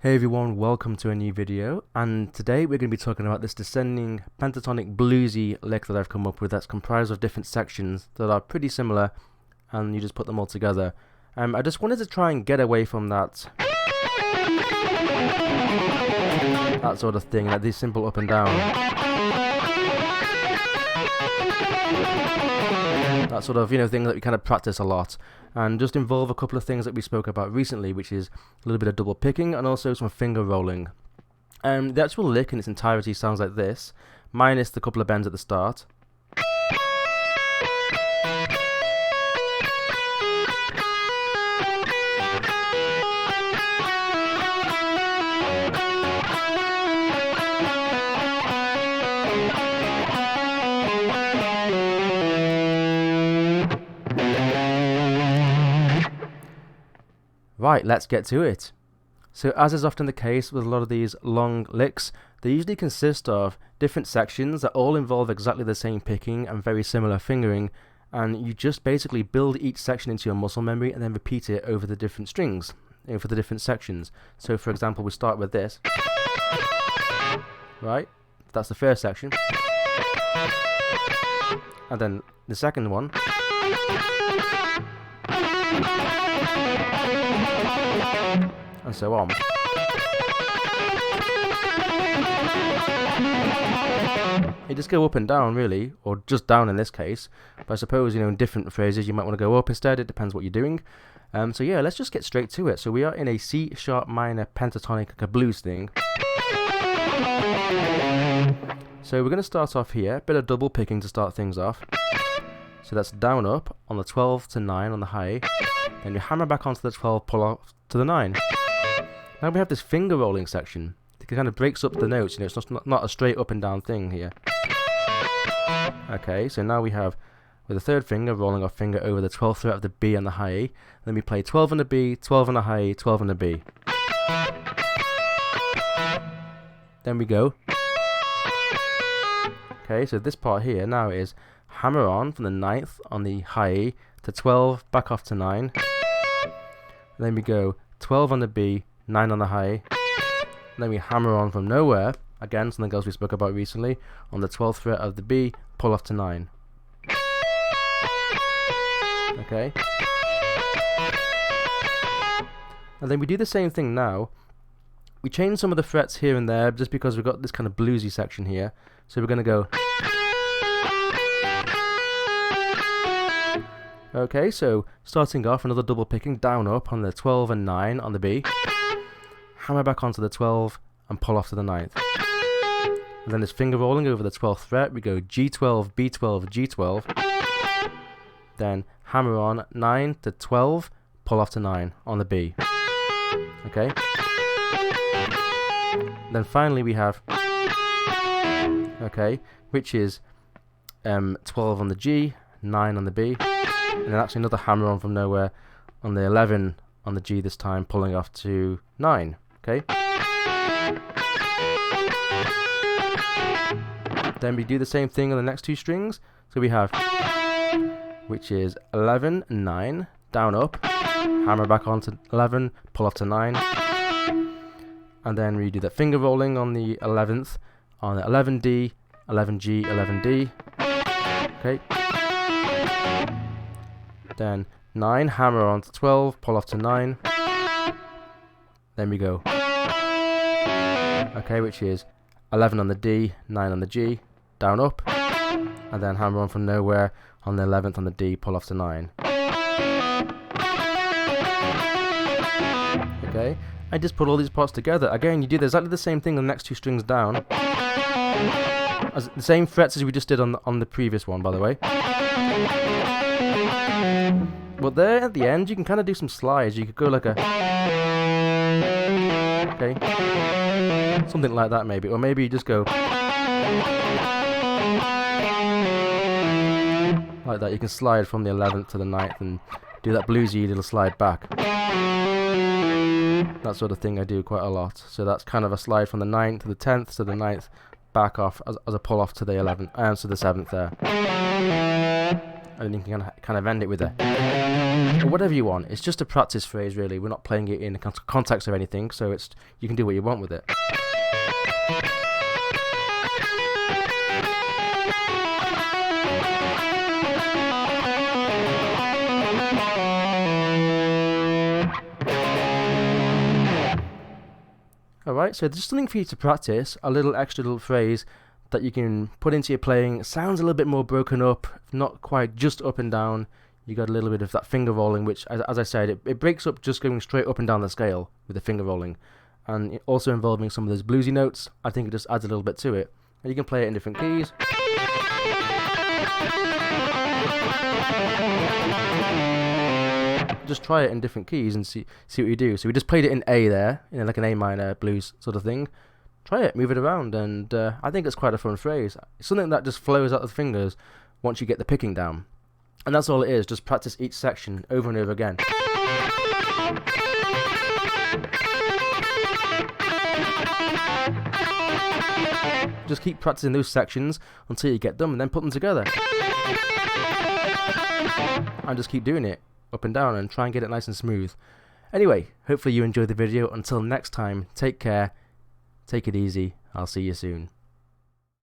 Hey everyone, welcome to a new video, and today we're going to be talking about this descending pentatonic bluesy lick that I've come up with that's comprised of different sections that are pretty similar, and you just put them all together. I just wanted to try and get away from that sort of thing, like this simple up and down. That sort of, thing that we kind of practice a lot, and just involve a couple of things that we spoke about recently, which is a little bit of double picking and also some finger rolling. The actual lick in its entirety sounds like this, minus the couple of bends at the start. Right, let's get to it. So as is often the case with a lot of these long licks, they usually consist of different sections that all involve exactly the same picking and very similar fingering, and you just basically build each section into your muscle memory and then repeat it over the different strings, for the different sections. So for example, we start with this. Right, that's the first section. And then the second one. And so on. You just go up and down, really, or just down in this case. But I suppose, in different phrases you might want to go up instead. It depends what you're doing. So yeah, let's just get straight to it. So we are in a C sharp minor pentatonic, like a blues thing. So we're going to start off here, a bit of double picking to start things off. So that's down up on the 12 to 9 on the high. Then you hammer back onto the 12, pull off to the 9. Now we have this finger rolling section. It kind of breaks up the notes, it's not a straight up and down thing here. Okay, so now we have, with the third finger, rolling our finger over the 12th fret of the B and the high E. Then we play 12 on the B, 12 on the high E, 12 on the B. Then we go. Okay, so this part here now is hammer on from the 9th on the high E to 12, back off to 9. And then we go 12 on the B, 9 on the high. And then we hammer on from nowhere, again something else we spoke about recently, on the 12th fret of the B, pull off to 9. Okay. And then we do the same thing now. We change some of the frets here and there just because we've got this kind of bluesy section here. So we're going to go. Okay, so starting off, another double picking down up on the 12 and 9 on the B. Hammer back onto the 12 and pull off to the 9th. And then this finger rolling over the 12th fret, we go G12, B12, G12. Then hammer on 9 to 12, pull off to 9 on the B. Okay. Then finally we have, okay, which is 12 on the G, 9 on the B. And then actually another hammer on from nowhere on the 11 on the G this time, pulling off to 9. Okay. Then we do the same thing on the next two strings. So we have, which is 11 and 9, down up, hammer back onto 11, pull off to 9. And then we do that finger rolling on the 11th, on the 11D, 11G, 11D. Okay. Then 9, hammer on to 12, pull off to 9. Then we go. Okay, which is 11 on the D, 9 on the G, down up. And then hammer on from nowhere on the 11th on the D, pull off to 9. Okay, I just put all these parts together. Again, you do exactly the same thing on the next two strings down. As the same frets as we just did on the previous one, by the way. But there at the end, you can kind of do some slides. You could go like a... Okay. Something like that maybe. Or maybe you just go... Like that. You can slide from the 11th to the 9th and do that bluesy little slide back. That sort of thing I do quite a lot. So that's kind of a slide from the 9th to the 10th to the 9th, back off as a pull off to the 11th, and to the 7th there. and then you can kind of end it with a or whatever you want. It's just a practice phrase, really. We're not playing it in the context of anything, so it's you can do what you want with it. Alright, so just something for you to practice, a little extra little phrase that you can put into your playing. It sounds a little bit more broken up, not quite just up and down. You got a little bit of that finger rolling, which, as I said, it breaks up just going straight up and down the scale with the finger rolling. And also involving some of those bluesy notes, I think it just adds a little bit to it. And you can play it in different keys. Just try it in different keys and see what you do. So we just played it in A there, like an A minor blues sort of thing. Try it, move it around, and I think it's quite a fun phrase. It's something that just flows out of the fingers once you get the picking down. And that's all it is, just practice each section over and over again. Just keep practicing those sections until you get them, and then put them together. And just keep doing it up and down and try and get it nice and smooth. Anyway, hopefully you enjoyed the video. Until next time, take care, take it easy, I'll see you soon.